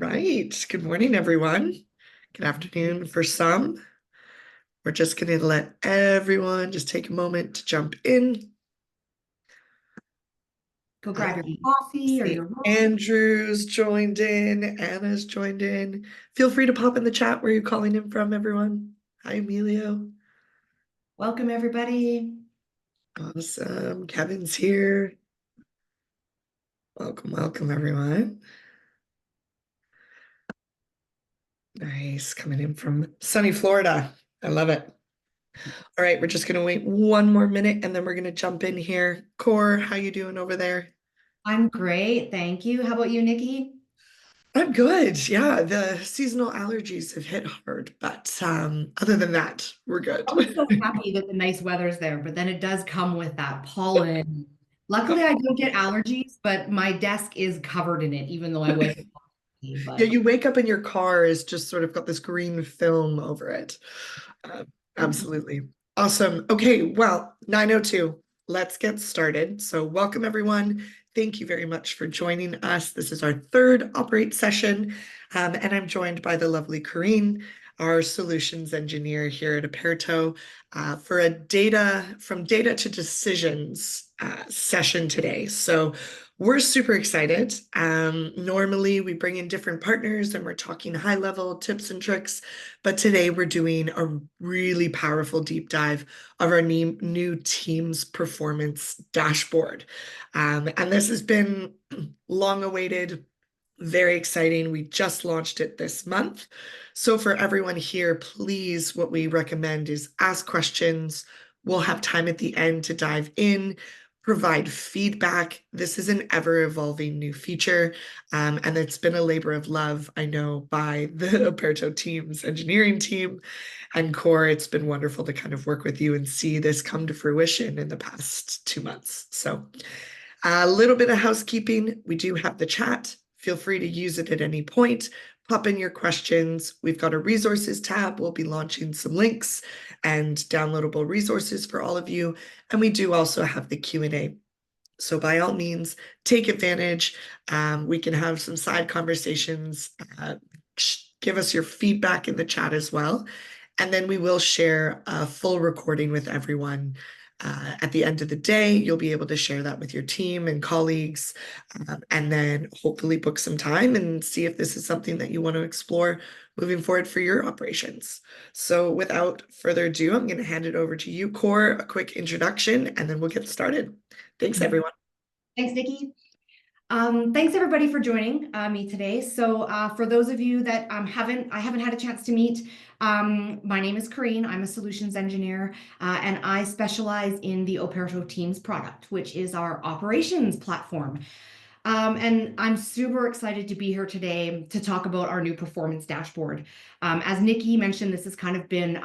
right. Good morning, everyone. Good afternoon for some. We're just going to let everyone just take a moment to jump in. Go grab your coffee or See, your roll. Andrew's joined in. Anna's joined in. Feel free to pop in the chat where you're calling in from, everyone. Hi, Emilio. Welcome, everybody. Awesome. Kevin's here. Welcome, everyone. Nice. Coming in from sunny Florida. I love it. All right, we're just going to wait one more minute and then we're going to jump in here. Cor, how you doing over there? I'm great, thank you. How about you, Nikki? I'm good. Yeah, the seasonal allergies have hit hard, but other than that, we're good. I'm so happy that the nice weather's there, but then it does come with that pollen. Luckily, I don't get allergies, but my desk is covered in it, even though I wake up. Yeah, But you wake up and your car is just sort of got this green film over it. Uh, Absolutely. Awesome. Okay, well, 9:02. Let's get started. So welcome, everyone. Thank you very much for joining us. This is our third Operate session, and I'm joined by the lovely Corrine, our solutions engineer here at Operto, for a from data to decisions session today. So we're super excited. Normally, we bring in different partners and we're talking high level tips and tricks, but today we're doing a really powerful deep dive of our new Teams Performance Dashboard. And this has been long awaited, very exciting. We just launched it this month. So for everyone here, please, what we recommend is ask questions. We'll have time at the end to dive in, provide feedback. This is an ever-evolving new feature, and it's been a labor of love, I know, by the Operto Teams engineering team and Core. It's been wonderful to kind of work with you and see this come to fruition in the past 2 months. So a little bit of housekeeping. We do have the chat. Feel free to use it at any point. Pop in your questions. We've got a resources tab. We'll be launching some links and downloadable resources for all of you. And we do also have the Q&A. So by all means, take advantage. We can have some side conversations. Give us your feedback in the chat as well. And then we will share a full recording with everyone. At the end of the day, you'll be able to share that with your team and colleagues, and then hopefully book some time and see if this is something that you want to explore moving forward for your operations. So without further ado, I'm going to hand it over to you, Core, a quick introduction, and then we'll get started. Thanks, everyone. thanks, Nikki. Thanks everybody for joining me today. So for those of you that I haven't had a chance to meet, my name is Corrine. I'm a solutions engineer, and I specialize in the Operto Teams product, which is our operations platform. And I'm super excited to be here today to talk about our new performance dashboard. As Nikki mentioned, this has kind of been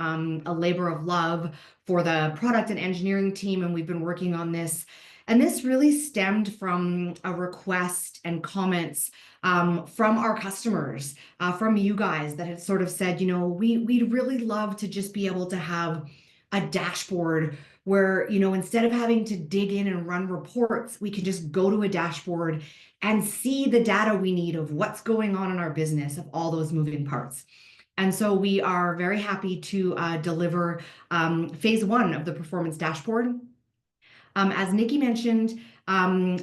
a labor of love for the product and engineering team, and we've been working on this. And this really stemmed from a request and comments from our customers, from you guys that had sort of said, you know, we'd really love to just be able to have a dashboard where, you know, instead of having to dig in and run reports, we can just go to a dashboard and see the data we need of what's going on in our business, of all those moving parts. And so we are very happy to deliver phase one of the performance dashboard. As Nikki mentioned,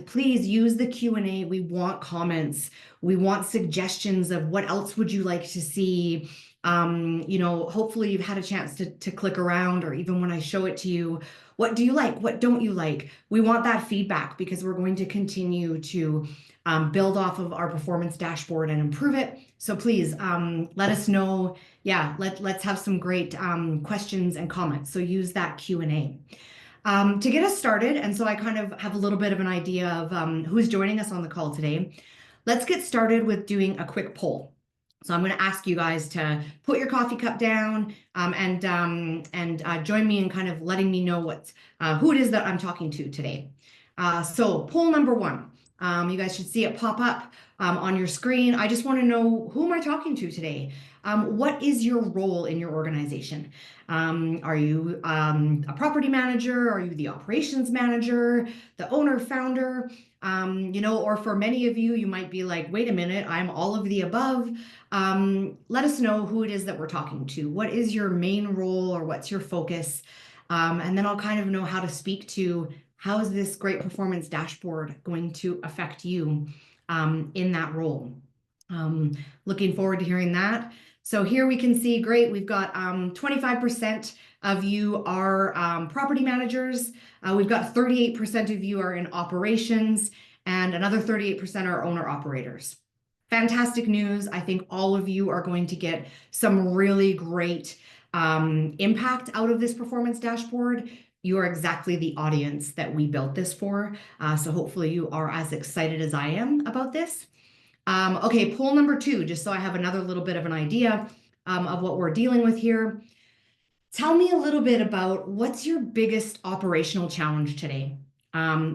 please use the Q&A. We want comments. We want suggestions of what else would you like to see. You know, hopefully you've had a chance to click around, or even when I show it to you, what do you like? What don't you like? We want that feedback because we're going to continue to build off of our performance dashboard and improve it. So please let us know. Yeah, let's have some great questions and comments. So use that Q&A. To get us started, and so I kind of have a little bit of an idea of who's joining us on the call today. Let's get started with doing a quick poll. So I'm going to ask you guys to put your coffee cup down and join me in kind of letting me know who it is that I'm talking to today. So poll number one. You guys should see it pop up on your screen. I just want to know, who am I talking to today? What is your role in your organization? Are you a property manager? Are you the operations manager, the owner, founder? Or for many of you, you might be like, wait a minute, I'm all of the above. Let us know who it is that we're talking to. What is your main role, or what's your focus? And then I'll kind of know how to speak to, how is this great performance dashboard going to affect you in that role? Looking forward to hearing that. So here we can see, great, we've got 25% of you are property managers. We've got 38% of you are in operations, and another 38% are owner operators. Fantastic news. I think all of you are going to get some really great impact out of this performance dashboard. You are exactly the audience that we built this for. So hopefully you are as excited as I am about this. Okay, poll number 2, just so I have another little bit of an idea of what we're dealing with here. Tell me a little bit about, what's your biggest operational challenge today?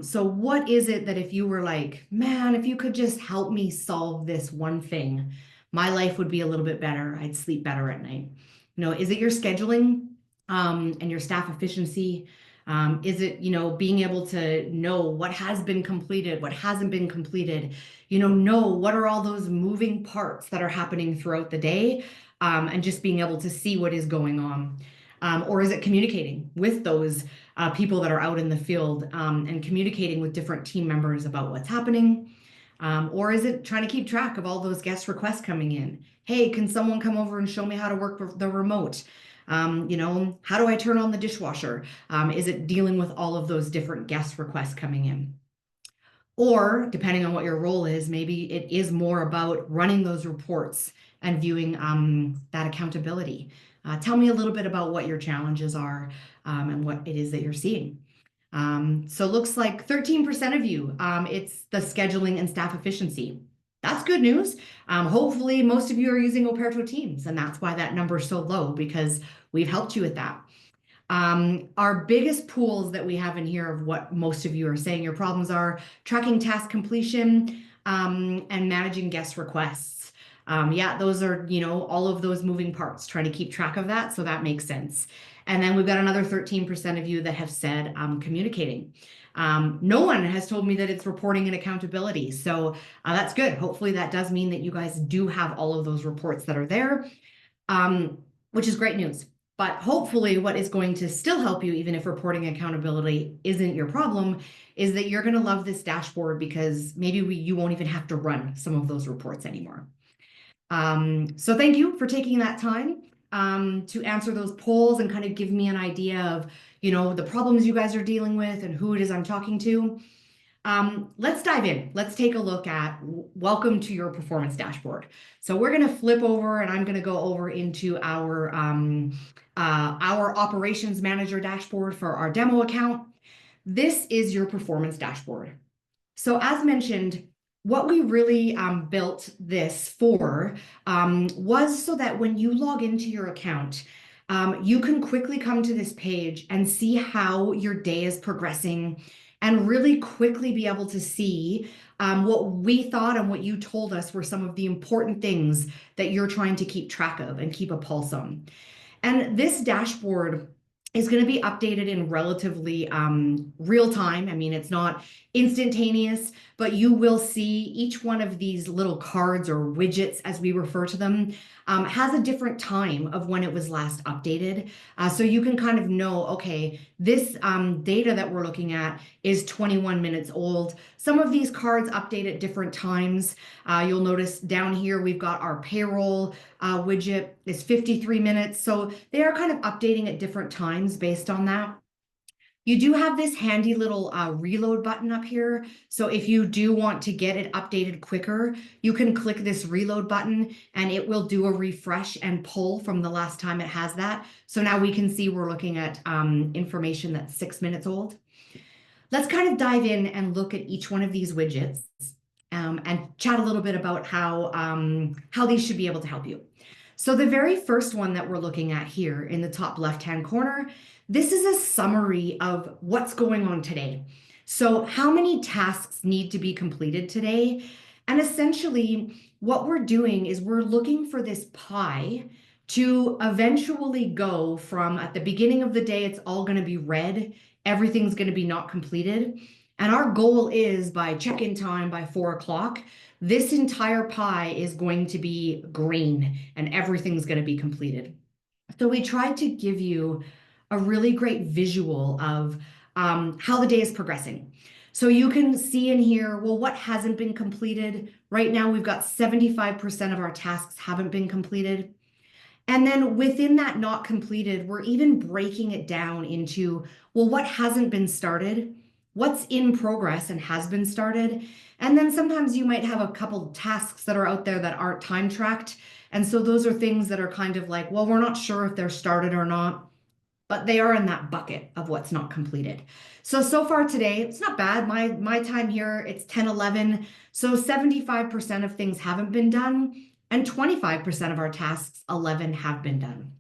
So what is it that, if you were like, man, if you could just help me solve this one thing, my life would be a little bit better. I'd sleep better at night. Is it your scheduling and your staff efficiency? Is it, being able to know what has been completed, what hasn't been completed? Know what are all those moving parts that are happening throughout the day, and just being able to see what is going on. Or is it communicating with those people that are out in the field, and communicating with different team members about what's happening? Or is it trying to keep track of all those guest requests coming in? Hey, can someone come over and show me how to work the remote? How do I turn on the dishwasher? Is it dealing with all of those different guest requests coming in? Or depending on what your role is, maybe it is more about running those reports and viewing that accountability. Tell me a little bit about what your challenges are, and what it is that you're seeing. So it looks like 13% of you, it's the scheduling and staff efficiency. That's good news. Hopefully most of you are using Operto Teams, and that's why that number is so low, because we've helped you with that. Our biggest pools that we have in here of what most of you are saying your problems are: tracking task completion, and managing guest requests. Yeah, those are, all of those moving parts, trying to keep track of that. So that makes sense. And then we've got another 13% of you that have said communicating. No one has told me that it's reporting and accountability. So that's good. Hopefully that does mean that you guys do have all of those reports that are there, which is great news. But hopefully what is going to still help you, even if reporting and accountability isn't your problem, is that you're going to love this dashboard, because maybe you won't even have to run some of those reports anymore. So thank you for taking that time to answer those polls and kind of give me an idea of, the problems you guys are dealing with and who it is I'm talking to. Let's dive in. Let's take a look at welcome to your performance dashboard. So we're going to flip over, and I'm going to go over into our operations manager dashboard for our demo account. This is your performance dashboard. So as mentioned, what we really built this for was so that when you log into your account, you can quickly come to this page and see how your day is progressing, and really quickly be able to see what we thought and what you told us were some of the important things that you're trying to keep track of and keep a pulse on. And this dashboard is going to be updated in relatively real time. I mean, it's not instantaneous, but you will see each one of these little cards, or widgets as we refer to them, has a different time of when it was last updated. So you can kind of know, okay, this data that we're looking at is 21 minutes old. Some of these cards update at different times. You'll notice down here we've got our payroll widget is 53 minutes. So they are kind of updating at different times based on that. You do have this handy little reload button up here. So if you do want to get it updated quicker, you can click this reload button and it will do a refresh and pull from the last time it has that. So now we can see we're looking at information that's 6 minutes old. Let's kind of dive in and look at each one of these widgets and chat a little bit about how these should be able to help you. So the very first one that we're looking at here in the top left-hand corner, this is a summary of what's going on today. So how many tasks need to be completed today? And essentially, what we're doing is we're looking for this pie to eventually go from at the beginning of the day, it's all going to be red, everything's going to be not completed. And our goal is by check-in time by 4 o'clock, this entire pie is going to be green and everything's going to be completed. So we tried to give you a really great visual of how the day is progressing. So you can see in here, well, what hasn't been completed? Right now, we've got 75% of our tasks haven't been completed. And then within that not completed, we're even breaking it down into, well, what hasn't been started? What's in progress and has been started? And then sometimes you might have a couple tasks that are out there that aren't time tracked. And so those are things that are kind of like, well, we're not sure if they're started or not, but they are in that bucket of what's not completed. So far today, it's not bad. My time here, it's 10:11. So 75% of things haven't been done, and 25% of our tasks, 11, have been done.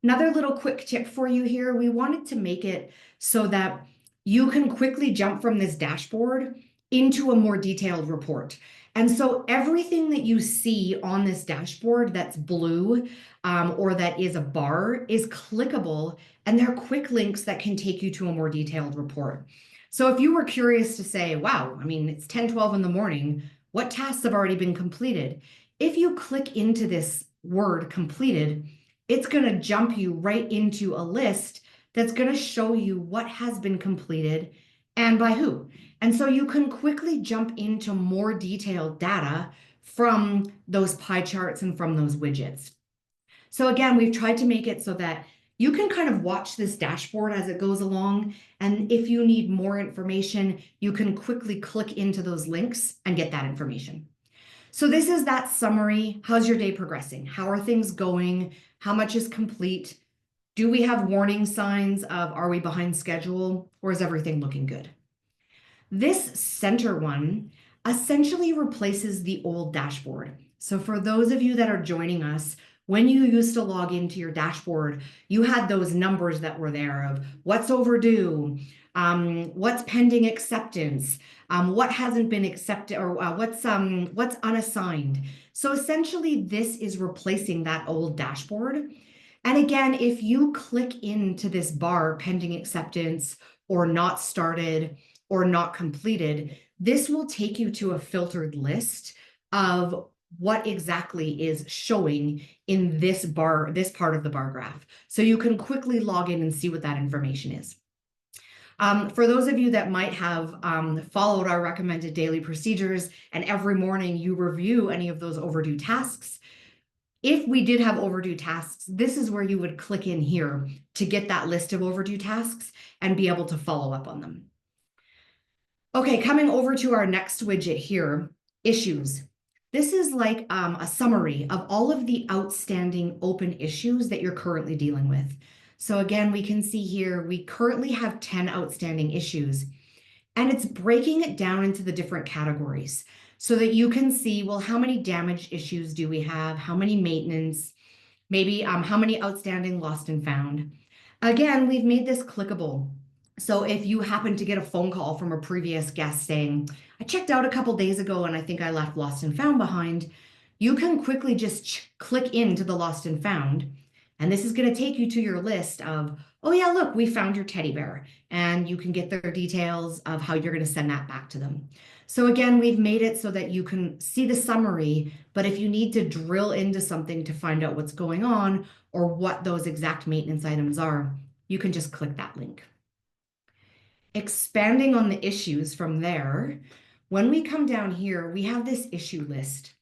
Another little quick tip for you here, we wanted to make it so that you can quickly jump from this dashboard into a more detailed report. And so everything that you see on this dashboard that's blue or that is a bar is clickable, and they're quick links that can take you to a more detailed report. So if you were curious to say, wow, I mean, it's 10:12 in the morning, what tasks have already been completed? If you click into this word completed, it's going to jump you right into a list that's going to show you what has been completed and by who. And so you can quickly jump into more detailed data from those pie charts and from those widgets. So again, we've tried to make it so that you can kind of watch this dashboard as it goes along. And if you need more information, you can quickly click into those links and get that information. So this is that summary. How's your day progressing? How are things going? How much is complete? Do we have warning signs of are we behind schedule, or is everything looking good? This center one essentially replaces the old dashboard. So for those of you that are joining us, when you used to log into your dashboard, you had those numbers that were there of what's overdue, what's pending acceptance, what hasn't been accepted, or what's unassigned. So essentially, this is replacing that old dashboard. And again, if you click into this bar, pending acceptance, or not started, or not completed, this will take you to a filtered list of what exactly is showing in this bar, this part of the bar graph. So you can quickly log in and see what that information is. For those of you that might have followed our recommended daily procedures and every morning you review any of those overdue tasks, if we did have overdue tasks, this is where you would click in here to get that list of overdue tasks and be able to follow up on them. Okay, coming over to our next widget here, issues. This is like a summary of all of the outstanding open issues that you're currently dealing with. So again, we can see here, we currently have 10 outstanding issues, and it's breaking it down into the different categories so that you can see, well, how many damaged issues do we have? How many maintenance? Maybe how many outstanding lost and found? Again, we've made this clickable. So if you happen to get a phone call from a previous guest saying, I checked out a couple days ago and I think I left lost and found behind, you can quickly just click into the lost and found. And this is going to take you to your list of, oh yeah, look, we found your teddy bear. And you can get their details of how you're going to send that back to them. So again, we've made it so that you can see the summary, but if you need to drill into something to find out what's going on or what those exact maintenance items are, you can just click that link. Expanding on the issues from there, when we come down here, we have this issue list.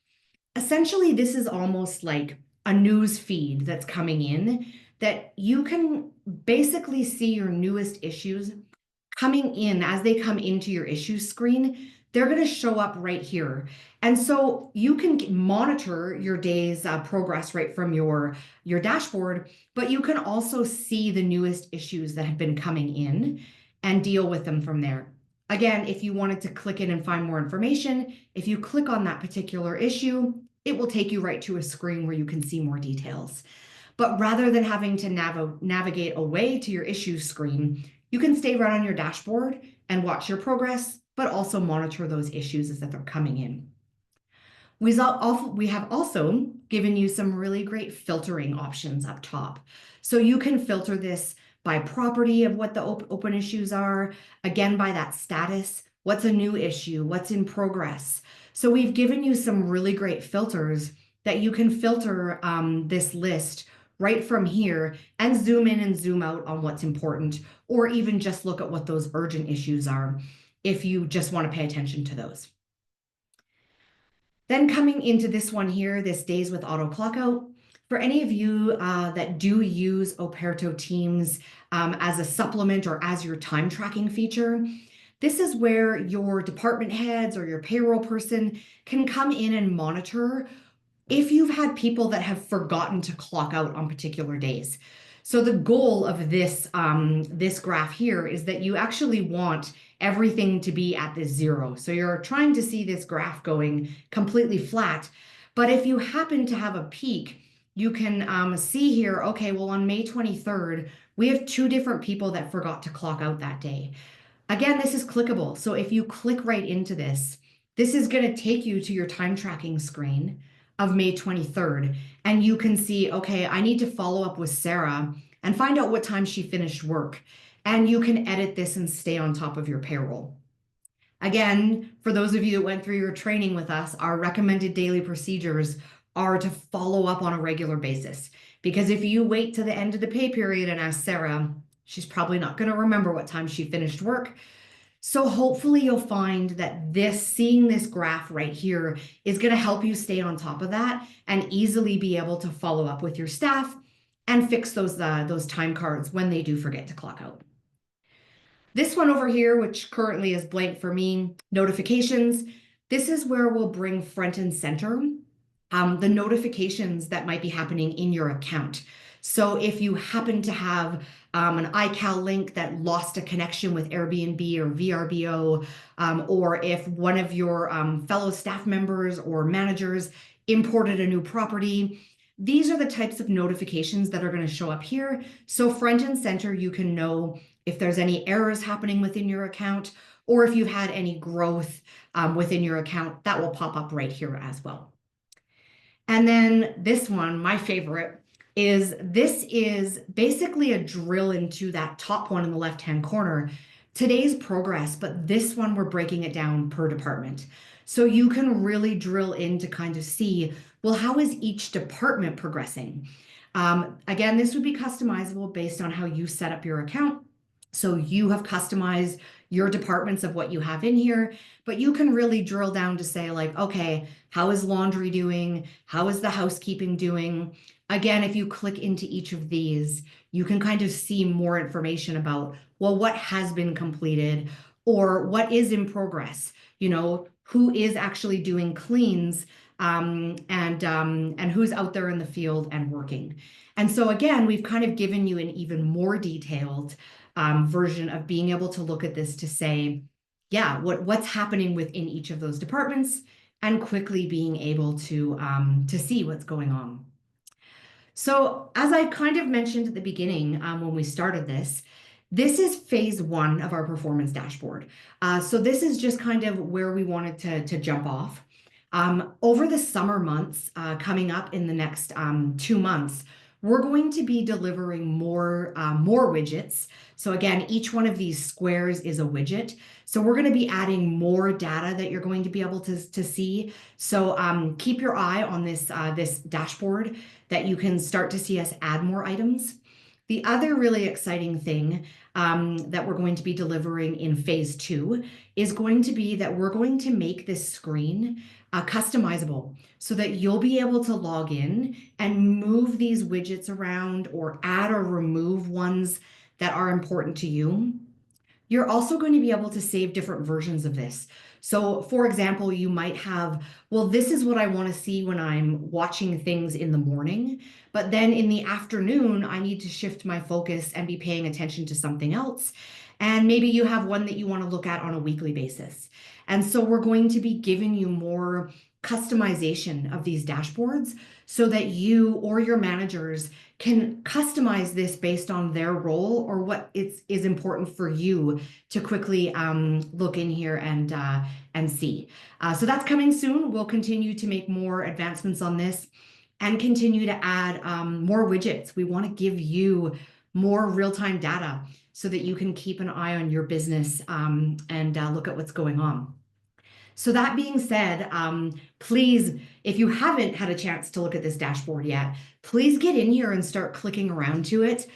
Essentially, this is almost like a news feed that's coming in that you can basically see your newest issues coming in as they come into your issues screen. They're going to show up right here. And so you can monitor your day's progress right from your dashboard, but you can also see the newest issues that have been coming in and deal with them from there. Again, if you wanted to click in and find more information, if you click on that particular issue, it will take you right to a screen where you can see more details. But rather than having to navigate away to your issues screen, You can stay right on your dashboard and watch your progress, but also monitor those issues as they're coming in. We have also given you some really great filtering options up top. So you can filter this by property of what the open issues are, again, by that status, what's a new issue, what's in progress. So we've given you some really great filters that you can filter this list right from here and zoom in and zoom out on what's important, or even just look at what those urgent issues are if you just want to pay attention to those. Then coming into this one here, this days with auto clockout. For any of you that do use Operto Teams as a supplement or as your time tracking feature, this is where your department heads or your payroll person can come in and monitor if you've had people that have forgotten to clock out on particular days. So the goal of this graph here is that you actually want everything to be at this 0. So you're trying to see this graph going completely flat. But if you happen to have a peak, you can see here, okay, well, on May 23rd, we have 2 different people that forgot to clock out that day. Again, this is clickable. So if you click right into this, this is going to take you to your time tracking screen of May 23rd. And you can see, okay, I need to follow up with Sarah and find out what time she finished work. And you can edit this and stay on top of your payroll. Again, for those of you that went through your training with us, our recommended daily procedures are to follow up on a regular basis. Because if you wait to the end of the pay period and ask Sarah, she's probably not going to remember what time she finished work. So hopefully you'll find that seeing this graph right here is going to help you stay on top of that and easily be able to follow up with your staff and fix those time cards when they do forget to clock out. This one over here, which currently is blank for me, notifications. This is where we'll bring front and center the notifications that might be happening in your account. So if you happen to have an iCal link that lost a connection with Airbnb or VRBO, or if one of your fellow staff members or managers imported a new property, these are the types of notifications that are going to show up here. So front and center, you can know if there's any errors happening within your account, or if you've had any growth within your account, that will pop up right here as well. And then this one, my favorite, is basically a drill into that top one in the left-hand corner, today's progress, but this one we're breaking it down per department. So you can really drill in to kind of see, well, how is each department progressing? Again, this would be customizable based on how you set up your account. So you have customized your departments of what you have in here, but you can really drill down to say like, okay, how is laundry doing? How is the housekeeping doing? Again, if you click into each of these, you can kind of see more information about, well, what has been completed or what is in progress, who is actually doing cleans and who's out there in the field and working. And so again, we've kind of given you an even more detailed version of being able to look at this to say, yeah, what's happening within each of those departments and quickly being able to see what's going on. So as I kind of mentioned at the beginning when we started this is phase 1 of our performance dashboard. So this is just kind of where we wanted to jump off. Over the summer months coming up in the next 2 months, we're going to be delivering more widgets. So again, each one of these squares is a widget. So we're going to be adding more data that you're going to be able to see. So keep your eye on this dashboard that you can start to see us add more items. The other really exciting thing that we're going to be delivering in phase 2 is going to be that we're going to make this screen customizable so that you'll be able to log in and move these widgets around or add or remove ones that are important to you. You're also going to be able to save different versions of this. So for example, you might have, well, this is what I want to see when I'm watching things in the morning, but then in the afternoon, I need to shift my focus and be paying attention to something else. And maybe you have one that you want to look at on a weekly basis. And so we're going to be giving you more customization of these dashboards so that you or your managers can customize this based on their role or what is important for you to quickly look in here and see. So that's coming soon. We'll continue to make more advancements on this and continue to add more widgets. We want to give you more real-time data so that you can keep an eye on your business and look at what's going on. So that being said, please, if you haven't had a chance to look at this dashboard yet, please get in here and start clicking around to it.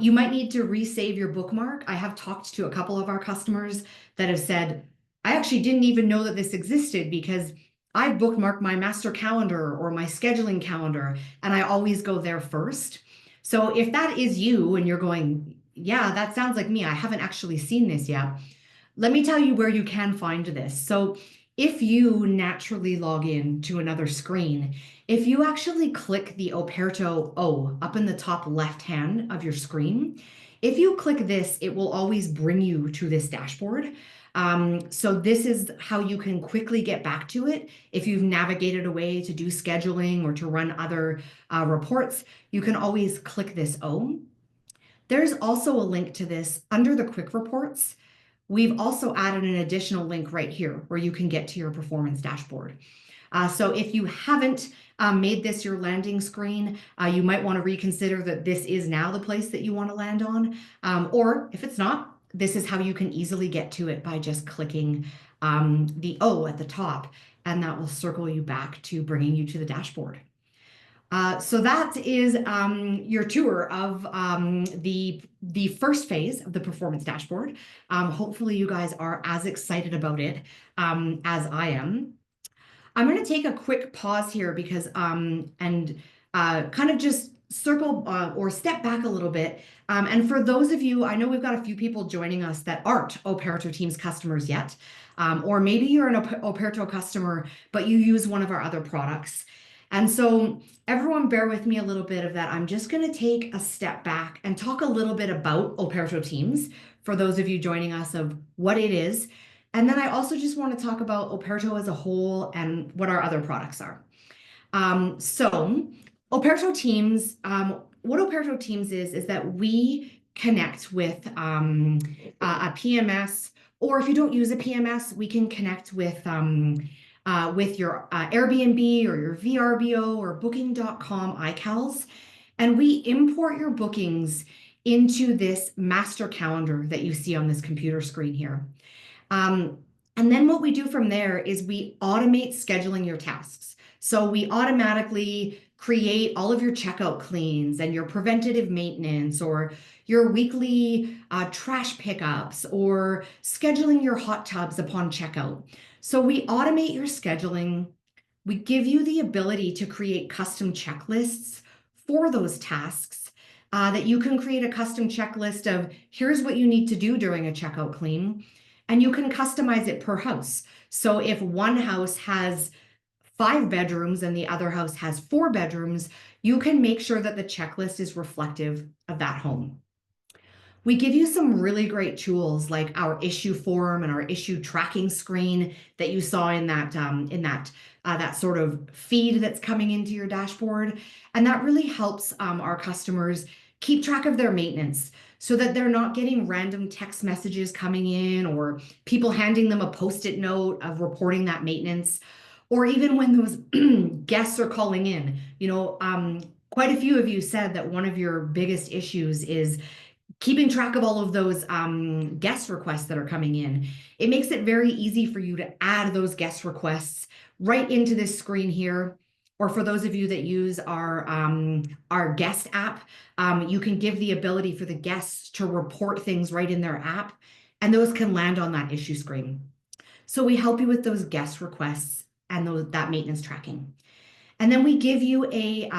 You might need to resave your bookmark. I have talked to a couple of our customers that have said, I actually didn't even know that this existed because I bookmark my master calendar or my scheduling calendar, and I always go there first. So if that is you and you're going, yeah, that sounds like me, I haven't actually seen this yet, let me tell you where you can find this. So if you naturally log in to another screen, if you actually click the Operto O up in the top left hand of your screen, if you click this, it will always bring you to this dashboard. So this is how you can quickly get back to it. If you've navigated away to do scheduling or to run other reports, you can always click this O. There's also a link to this under the quick reports. We've also added an additional link right here where you can get to your performance dashboard. So if you haven't made this your landing screen, you might want to reconsider that this is now the place that you want to land on. Or if it's not, this is how you can easily get to it by just clicking the O at the top, and that will circle you back to bringing you to the dashboard. So that is your tour of the first phase of the performance dashboard. Hopefully you guys are as excited about it as I am. I'm going to take a quick pause here because kind of just circle or step back a little bit. And for those of you, I know we've got a few people joining us that aren't Operto Teams customers yet, or maybe you're an Operto customer, but you use one of our other products. And so everyone bear with me a little bit of that. I'm just going to take a step back and talk a little bit about Operto Teams for those of you joining us of what it is. And then I also just want to talk about Operto as a whole and what our other products are. So Operto Teams, what Operto Teams is that we connect with a PMS, or if you don't use a PMS, we can connect with your Airbnb or your VRBO or Booking.com iCals, and we import your bookings into this master calendar that you see on this computer screen here. And then what we do from there is we automate scheduling your tasks. So we automatically create all of your checkout cleans and your preventative maintenance or your weekly trash pickups or scheduling your hot tubs upon checkout. So we automate your scheduling. We give you the ability to create custom checklists for those tasks that you can create a custom checklist of here's what you need to do during a checkout clean, and you can customize it per house. So if one house has 5 bedrooms and the other house has 4 bedrooms, you can make sure that the checklist is reflective of that home. We give you some really great tools like our issue form and our issue tracking screen that you saw in that sort of feed that's coming into your dashboard. And that really helps our customers keep track of their maintenance so that they're not getting random text messages coming in or people handing them a post-it note of reporting that maintenance, or even when those guests are calling in. You know, quite a few of you said that one of your biggest issues is keeping track of all of those guest requests that are coming in. It makes it very easy for you to add those guest requests right into this screen here. Or for those of you that use our guest app, you can give the ability for the guests to report things right in their app, and those can land on that issue screen. So we help you with those guest requests and that maintenance tracking. And then we give you a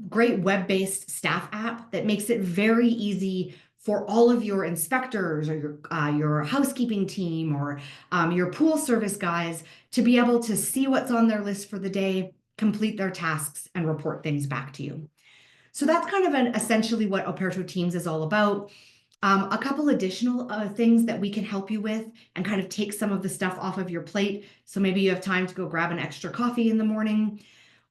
great web-based staff app that makes it very easy for all of your inspectors or your housekeeping team or your pool service guys to be able to see what's on their list for the day, complete their tasks, and report things back to you. So that's kind of essentially what Operto Teams is all about. A couple additional things that we can help you with and kind of take some of the stuff off of your plate. So maybe you have time to go grab an extra coffee in the morning.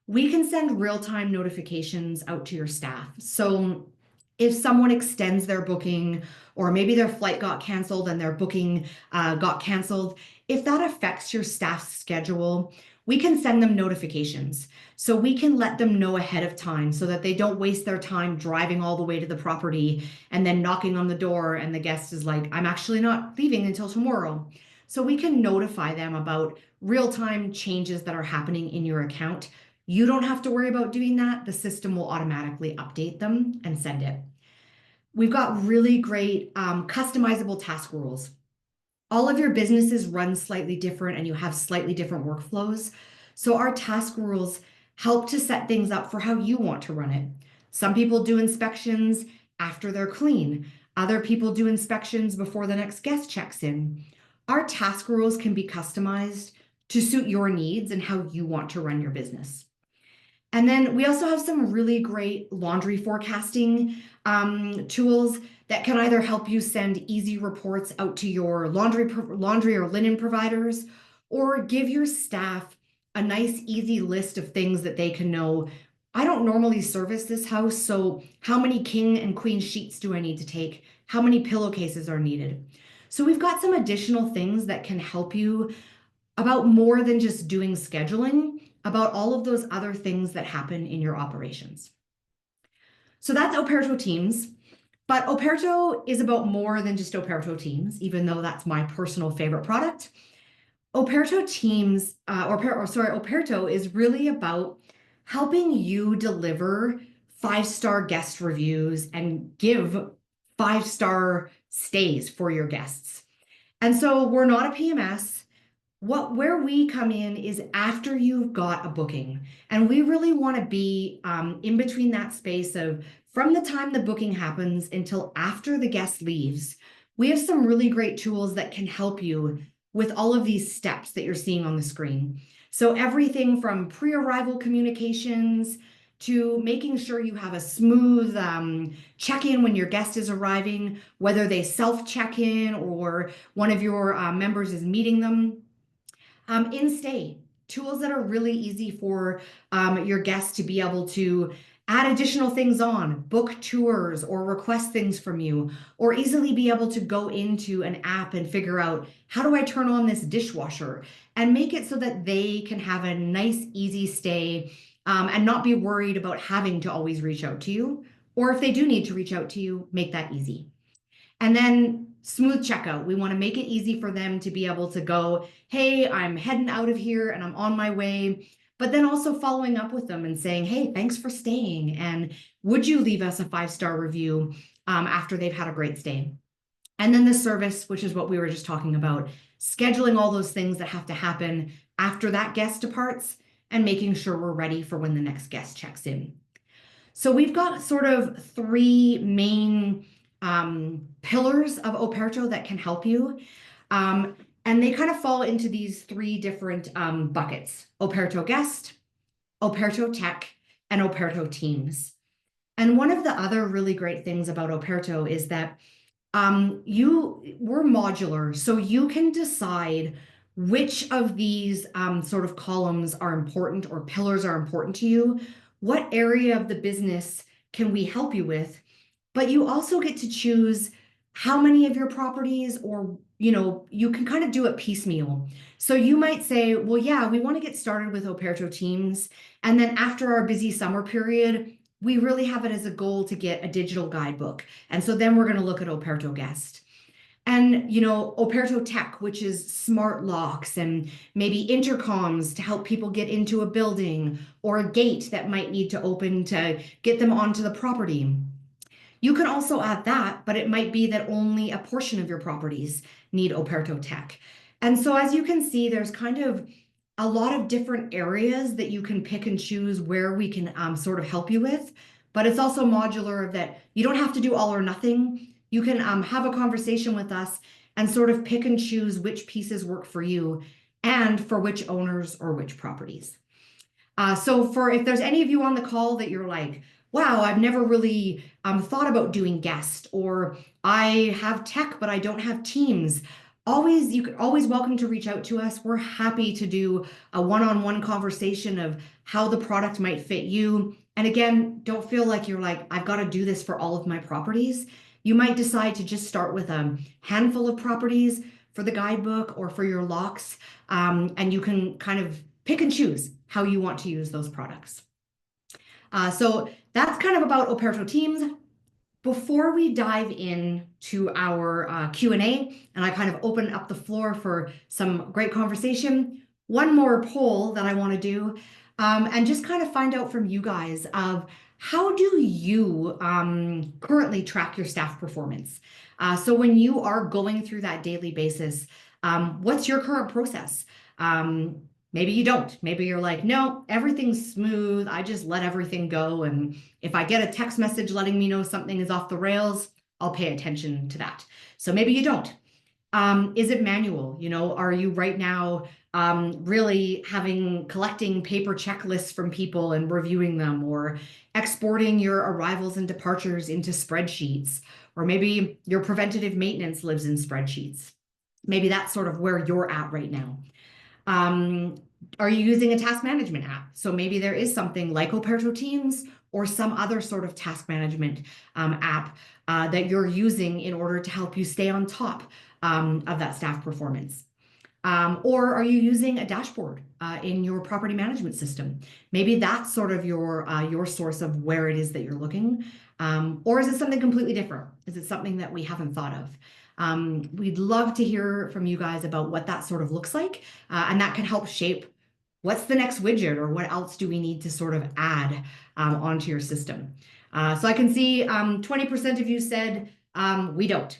We can send real-time notifications out to your staff. So if someone extends their booking, or maybe their flight got canceled and their booking got canceled, if that affects your staff's schedule, we can send them notifications. So we can let them know ahead of time so that they don't waste their time driving all the way to the property and then knocking on the door and the guest is like, I'm actually not leaving until tomorrow. So we can notify them about real-time changes that are happening in your account. You don't have to worry about doing that. The system will automatically update them and send it. We've got really great customizable task rules. All of your businesses run slightly different and you have slightly different workflows. So our task rules help to set things up for how you want to run it. Some people do inspections after they're clean. Other people do inspections before the next guest checks in. Our task rules can be customized to suit your needs and how you want to run your business. And then we also have some really great laundry forecasting tools that can either help you send easy reports out to your laundry or linen providers, or give your staff a nice, easy list of things that they can know. I don't normally service this house, so how many king and queen sheets do I need to take? How many pillowcases are needed? So we've got some additional things that can help you about more than just doing scheduling, about all of those other things that happen in your operations. So that's Operto Teams, but Operto is about more than just Operto Teams, even though that's my personal favorite product. Operto Teams, Operto is really about helping you deliver 5-star guest reviews and give 5-star stays for your guests. And so we're not a PMS. Where we come in is after you've got a booking, and we really want to be in between that space of from the time the booking happens until after the guest leaves. We have some really great tools that can help you with all of these steps that you're seeing on the screen. So everything from pre-arrival communications to making sure you have a smooth check-in when your guest is arriving, whether they self-check-in or one of your members is meeting them. In-stay, tools that are really easy for your guests to be able to add additional things on, book tours or request things from you, or easily be able to go into an app and figure out, how do I turn on this dishwasher, and make it so that they can have a nice, easy stay and not be worried about having to always reach out to you. Or if they do need to reach out to you, make that easy. And then smooth checkout. We want to make it easy for them to be able to go, hey, I'm heading out of here and I'm on my way. But then also following up with them and saying, hey, thanks for staying. And would you leave us a 5-star review after they've had a great stay? And then the service, which is what we were just talking about, scheduling all those things that have to happen after that guest departs and making sure we're ready for when the next guest checks in. So we've got sort of 3 main pillars of Operto that can help you. And they kind of fall into these 3 different buckets: Operto Guest, Operto Tech, and Operto Teams. And one of the other really great things about Operto is that we're modular, so you can decide which of these sort of columns are important or pillars are important to you. What area of the business can we help you with? But you also get to choose how many of your properties, or, you can kind of do it piecemeal. So you might say, well, yeah, we want to get started with Operto Teams. And then after our busy summer period, we really have it as a goal to get a digital guidebook. And so then we're going to look at Operto Guest. And, Operto Tech, which is smart locks and maybe intercoms to help people get into a building, or a gate that might need to open to get them onto the property. You can also add that, but it might be that only a portion of your properties need Operto Tech. And so as you can see, there's kind of a lot of different areas that you can pick and choose where we can sort of help you with, but it's also modular, that you don't have to do all or nothing. You can have a conversation with us and sort of pick and choose which pieces work for you and for which owners or which properties. So if there's any of you on the call that you're like, wow, I've never really thought about doing guest, or I have tech, but I don't have Teams. You can always welcome to reach out to us. We're happy to do a one-on-one conversation of how the product might fit you. And again, don't feel like you're like, I've got to do this for all of my properties. You might decide to just start with a handful of properties for the guidebook or for your locks, and you can kind of pick and choose how you want to use those products. So that's kind of about Operto Teams. Before we dive in to our Q&A, and I kind of open up the floor for some great conversation, one more poll that I want to do, and just kind of find out from you guys of how do you currently track your staff performance? So when you are going through that daily basis, what's your current process? Maybe you don't. Maybe you're like, no, everything's smooth. I just let everything go. And if I get a text message letting me know something is off the rails, I'll pay attention to that. So maybe you don't. Is it manual? Are you right now really collecting paper checklists from people and reviewing them, or exporting your arrivals and departures into spreadsheets? Or maybe your preventative maintenance lives in spreadsheets. Maybe that's sort of where you're at right now. Are you using a task management app? So maybe there is something like Operto Teams or some other sort of task management app that you're using in order to help you stay on top of that staff performance. Or are you using a dashboard in your property management system? Maybe that's sort of your source of where it is that you're looking. Or is it something completely different? Is it something that we haven't thought of? We'd love to hear from you guys about what that sort of looks like, and that can help shape what's the next widget, or what else do we need to sort of add onto your system. So I can see 20% of you said we don't.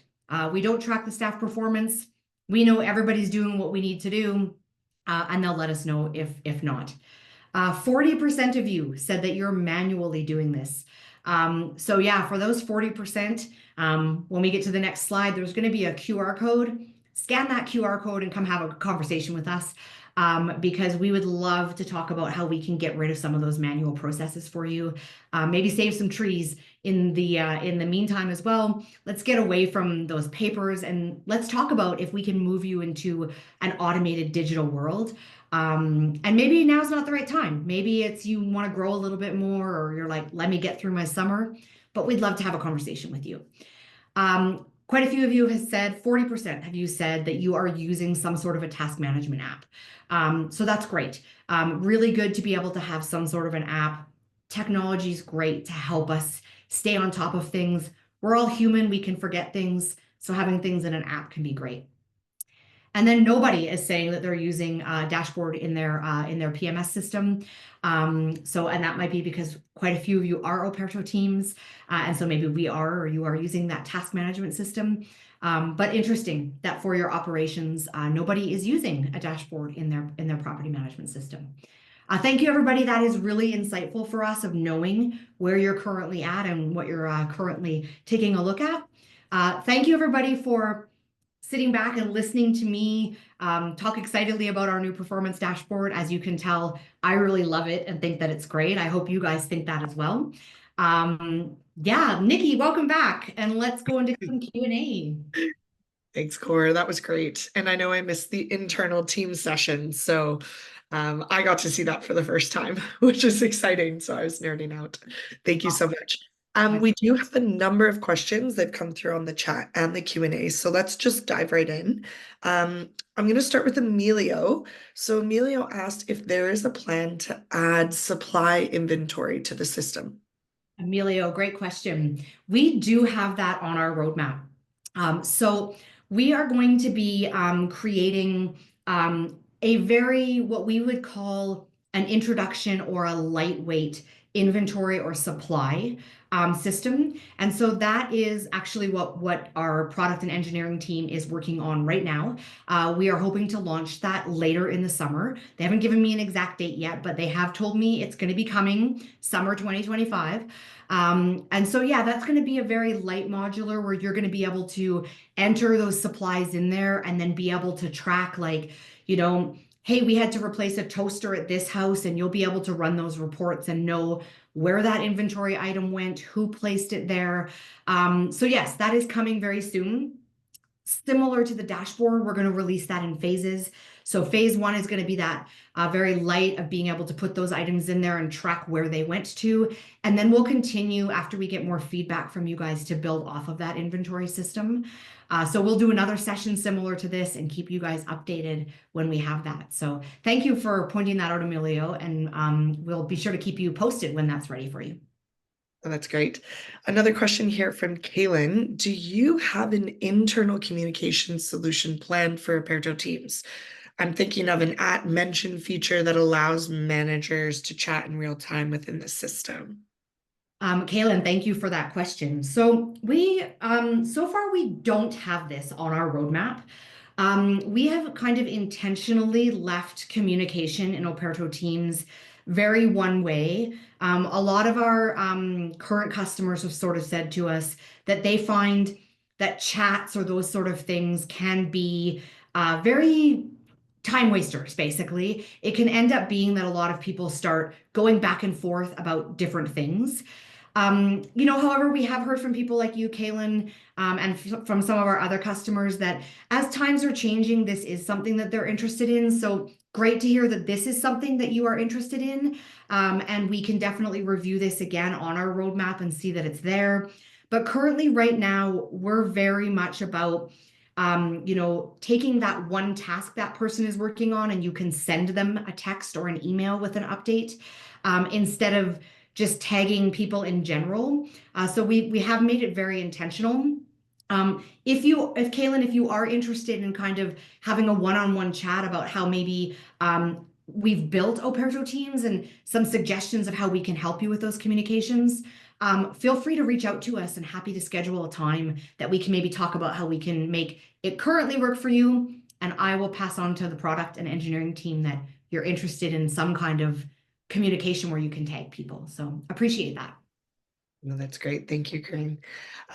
We don't track the staff performance. We know everybody's doing what we need to do, and they'll let us know if not. 40% of you said that you're manually doing this. So yeah, for those 40%, when we get to the next slide, there's going to be a QR code. Scan that QR code and come have a conversation with us, because we would love to talk about how we can get rid of some of those manual processes for you. Maybe save some trees in the meantime as well. Let's get away from those papers, and let's talk about if we can move you into an automated digital world. And maybe now's not the right time. Maybe it's you want to grow a little bit more, or you're like, let me get through my summer. But we'd love to have a conversation with you. Quite a few of you have said, 40% have you said that you are using some sort of a task management app. So that's great. Really good to be able to have some sort of an app. Technology is great to help us stay on top of things. We're all human. We can forget things. So having things in an app can be great. And then nobody is saying that they're using a dashboard in their PMS system. And that might be because quite a few of you are Operto teams. And so maybe we are, or you are using that task management system. But interesting that for your operations, nobody is using a dashboard in their property management system. Thank you, everybody. That is really insightful for us of knowing where you're currently at and what you're currently taking a look at. Thank you, everybody, for sitting back and listening to me talk excitedly about our new performance dashboard. As you can tell, I really love it and think that it's great. I hope you guys think that as well. Yeah, Nikki, welcome back, and let's go into some Q&A. Thanks, Cor. That was great. And I know I missed the internal team session, so I got to see that for the first time, which is exciting. So I was nerding out. Thank you so much. We do have a number of questions that come through on the chat and the Q&A, so let's just dive right in. I'm going to start with Emilio. So Emilio asked if there is a plan to add supply inventory to the system. Emilio, great question. We do have that on our roadmap. So we are going to be creating a very, what we would call an introduction or a lightweight inventory or supply system. And so that is actually what our product and engineering team is working on right now. We are hoping to launch that later in the summer. They haven't given me an exact date yet, but they have told me it's going to be coming summer 2025. And so, yeah, that's going to be a very light modular where you're going to be able to enter those supplies in there and then be able to track, like, hey, we had to replace a toaster at this house, and you'll be able to run those reports and know where that inventory item went, who placed it there. So yes, that is coming very soon. Similar to the dashboard, we're going to release that in phases. So phase one is going to be that very light of being able to put those items in there and track where they went to. And then we'll continue after we get more feedback from you guys to build off of that inventory system. So we'll do another session similar to this and keep you guys updated when we have that. So thank you for pointing that out, Emilio, and we'll be sure to keep you posted when that's ready for you. Oh, that's great. Another question here from Kaylin. Do you have an internal communication solution planned for Operto Teams? I'm thinking of an @mention feature that allows managers to chat in real time within the system. Kaylin, thank you for that question. So so far we don't have this on our roadmap. We have kind of intentionally left communication in Operto Teams very one way. A lot of our current customers have sort of said to us that they find that chats or those sort of things can be very time wasters, basically. It can end up being that a lot of people start going back and forth about different things. However, we have heard from people like you, Kaylin, and from some of our other customers that as times are changing, this is something that they're interested in. So great to hear that this is something that you are interested in. And we can definitely review this again on our roadmap and see that it's there. But currently, right now, we're very much about taking that one task that person is working on and you can send them a text or an email with an update instead of just tagging people in general. So we have made it very intentional. If Kaylin, if you are interested in kind of having a one-on-one chat about how maybe we've built Operto Teams and some suggestions of how we can help you with those communications, feel free to reach out to us and happy to schedule a time that we can maybe talk about how we can make it currently work for you. And I will pass on to the product and engineering team that you're interested in some kind of communication where you can tag people. So appreciate that. No, that's great. Thank you, Corrine.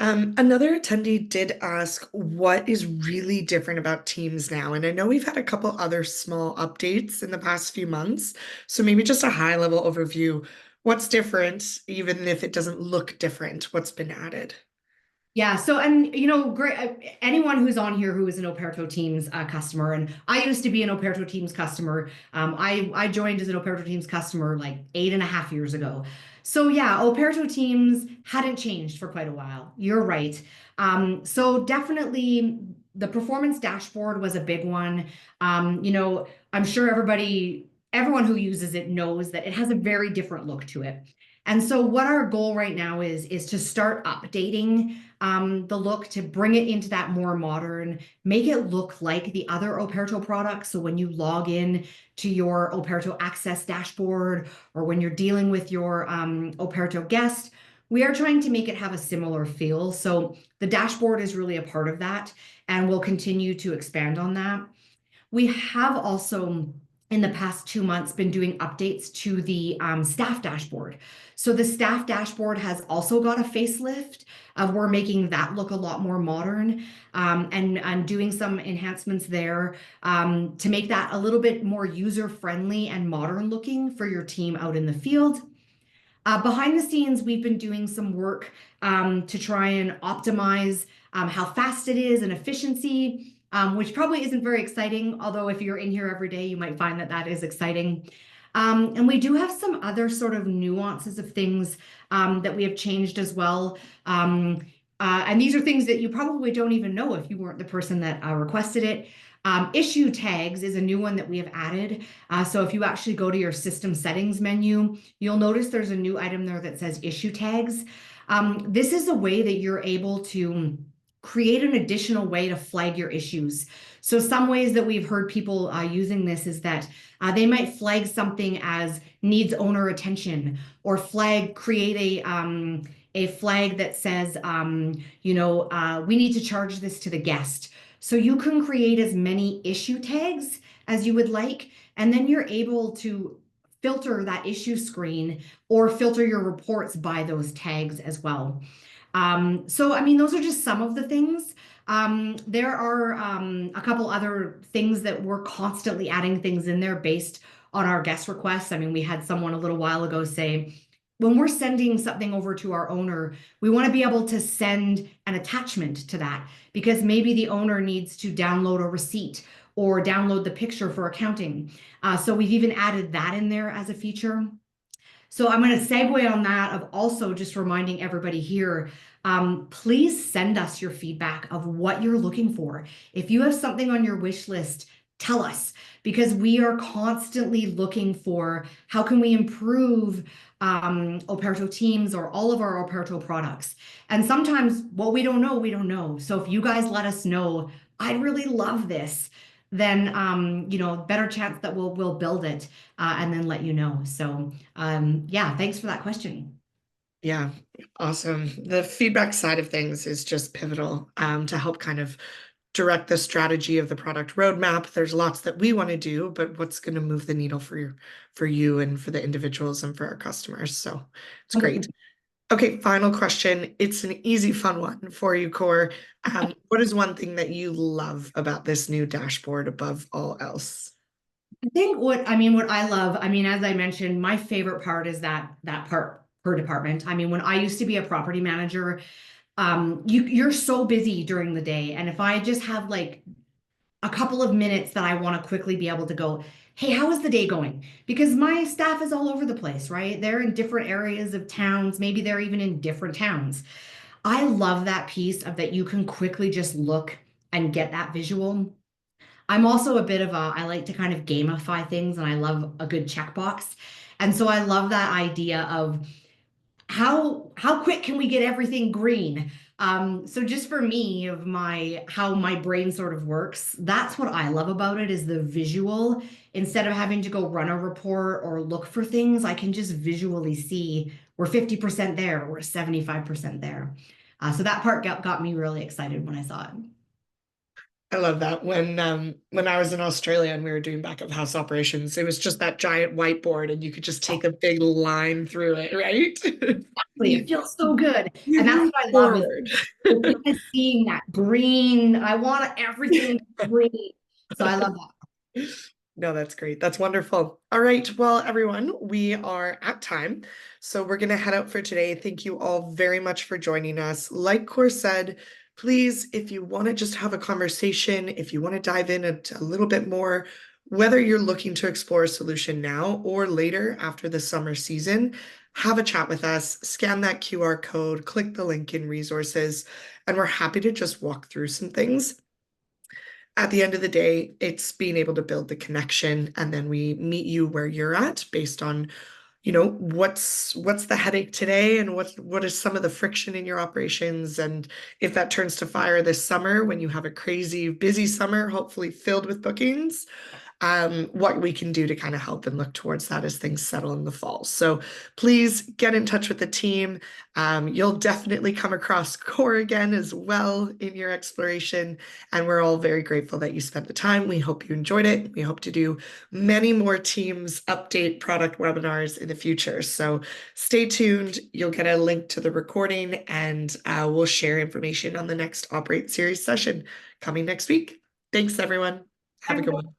Another attendee did ask what is really different about Teams now. And I know we've had a couple other small updates in the past few months. So maybe just a high level overview. What's different, even if it doesn't look different, what's been added? Yeah, so and great. Anyone who's on here who is an Operto Teams customer, and I used to be an Operto Teams customer. I joined as an Operto Teams customer like 8.5 years ago. So yeah, Operto Teams hadn't changed for quite a while. You're right. So definitely the performance dashboard was a big one. I'm sure everyone who uses it knows that it has a very different look to it. And so what our goal right now is to start updating the look to bring it into that more modern, make it look like the other Operto products. So when you log in to your Operto Access dashboard or when you're dealing with your Operto guest, we are trying to make it have a similar feel. So the dashboard is really a part of that, and we'll continue to expand on that. We have also in the past 2 months been doing updates to the staff dashboard. So the staff dashboard has also got a facelift. We're making that look a lot more modern and doing some enhancements there to make that a little bit more user-friendly and modern looking for your team out in the field. Behind the scenes, we've been doing some work to try and optimize how fast it is and efficiency. Which probably isn't very exciting, although if you're in here every day, you might find that that is exciting. And we do have some other sort of nuances of things that we have changed as well. And these are things that you probably don't even know if you weren't the person that requested it. Issue tags is a new one that we have added. So if you actually go to your system settings menu, you'll notice there's a new item there that says issue tags. This is a way that you're able to create an additional way to flag your issues. So some ways that we've heard people using this is that they might flag something as needs owner attention, or create a flag that says, we need to charge this to the guest. So you can create as many issue tags as you would like, and then you're able to filter that issue screen or filter your reports by those tags as well. So, I mean, those are just some of the things. There are a couple other things that we're constantly adding things in there based on our guest requests. I mean, we had someone a little while ago say, when we're sending something over to our owner, we want to be able to send an attachment to that because maybe the owner needs to download a receipt or download the picture for accounting. So we've even added that in there as a feature. So I'm going to segue on that of also just reminding everybody here, please send us your feedback of what you're looking for. If you have something on your wish list, tell us because we are constantly looking for how can we improve Operto Teams or all of our Operto products. And sometimes what we don't know, we don't know. So if you guys let us know, I'd really love this, then better chance that we'll build it and then let you know. So yeah, thanks for that question. Yeah, awesome. The feedback side of things is just pivotal to help kind of direct the strategy of the product roadmap. There's lots that we want to do, but what's going to move the needle for you and for the individuals and for our customers. So it's great. 100%. Okay, final question. It's an easy, fun one for you, Core. What is one thing that you love about this new dashboard above all else? I think what I love, as I mentioned, my favorite part is that part per department. When I used to be a property manager, you're so busy during the day, and if I just have like a couple of minutes that I want to quickly be able to go, hey, how is the day going? Because my staff is all over the place, right? They're in different areas of towns. Maybe they're even in different towns. I love that piece of that you can quickly just look and get that visual. I'm also a bit of I like to kind of gamify things and I love a good checkbox. And so I love that idea of how quick can we get everything green? So just for me of my how my brain sort of works, that's what I love about it is the visual. Instead of having to go run a report or look for things, I can just visually see we're 50% there, we're 75% there. So that part got me really excited when I saw it. I love that. When I was in Australia and we were doing back of house operations, it was just that giant whiteboard and you could just take a big line through it, right? It feels so good. You And that's move what I love forward. is kind of seeing that green. I want everything green. So I love that. No, that's great. That's wonderful. All right. Well, everyone, we are at time. So we're going to head out for today. Thank you all very much for joining us. Like Cor said, please, if you want to just have a conversation, if you want to dive in a little bit more, whether you're looking to explore a solution now or later after the summer season, have a chat with us, scan that QR code, click the link in resources, and we're happy to just walk through some things. At the end of the day, it's being able to build the connection and then we meet you where you're at based on, what's the headache today and what is some of the friction in your operations. And if that turns to fire this summer, when you have a crazy busy summer, hopefully filled with bookings, what we can do to kind of help and look towards that as things settle in the fall. So please get in touch with the team. You'll definitely come across Core again as well in your exploration. And we're all very grateful that you spent the time. We hope you enjoyed it. We hope to do many more Teams update product webinars in the future. So stay tuned. You'll get a link to the recording and we'll share information on the next Operate Series session coming next week. Thanks, everyone. Have a good one.